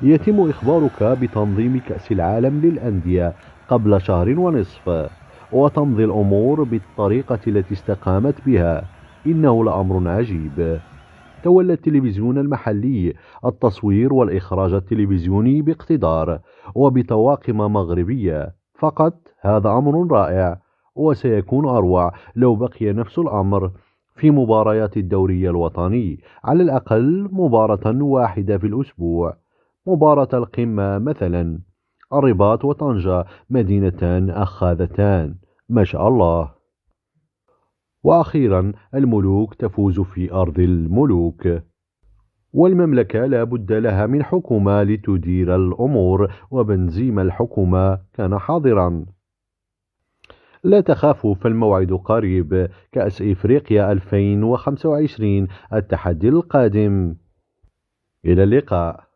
يتم إخبارك بتنظيم كأس العالم للأندية قبل شهر ونصف، وتمضي الأمور بالطريقة التي استقامت بها. إنه لأمر عجيب. تولى التلفزيون المحلي التصوير والإخراج التلفزيوني باقتدار وبطواقم مغربية فقط. هذا أمر رائع، وسيكون أروع لو بقي نفس الأمر في مباريات الدوري الوطني. على الأقل مباراة واحدة في الأسبوع، مباراة القمة مثلا. الرباط وطنجة مدينتان أخاذتان، ما شاء الله. وأخيرا الملوك تفوز في أرض الملوك. والمملكة لا بد لها من حكومة لتدير الأمور، وبنزيما الحكومة كان حاضرا. لا تخافوا، فالموعد قريب. كأس إفريقيا 2025 التحدي القادم. إلى اللقاء.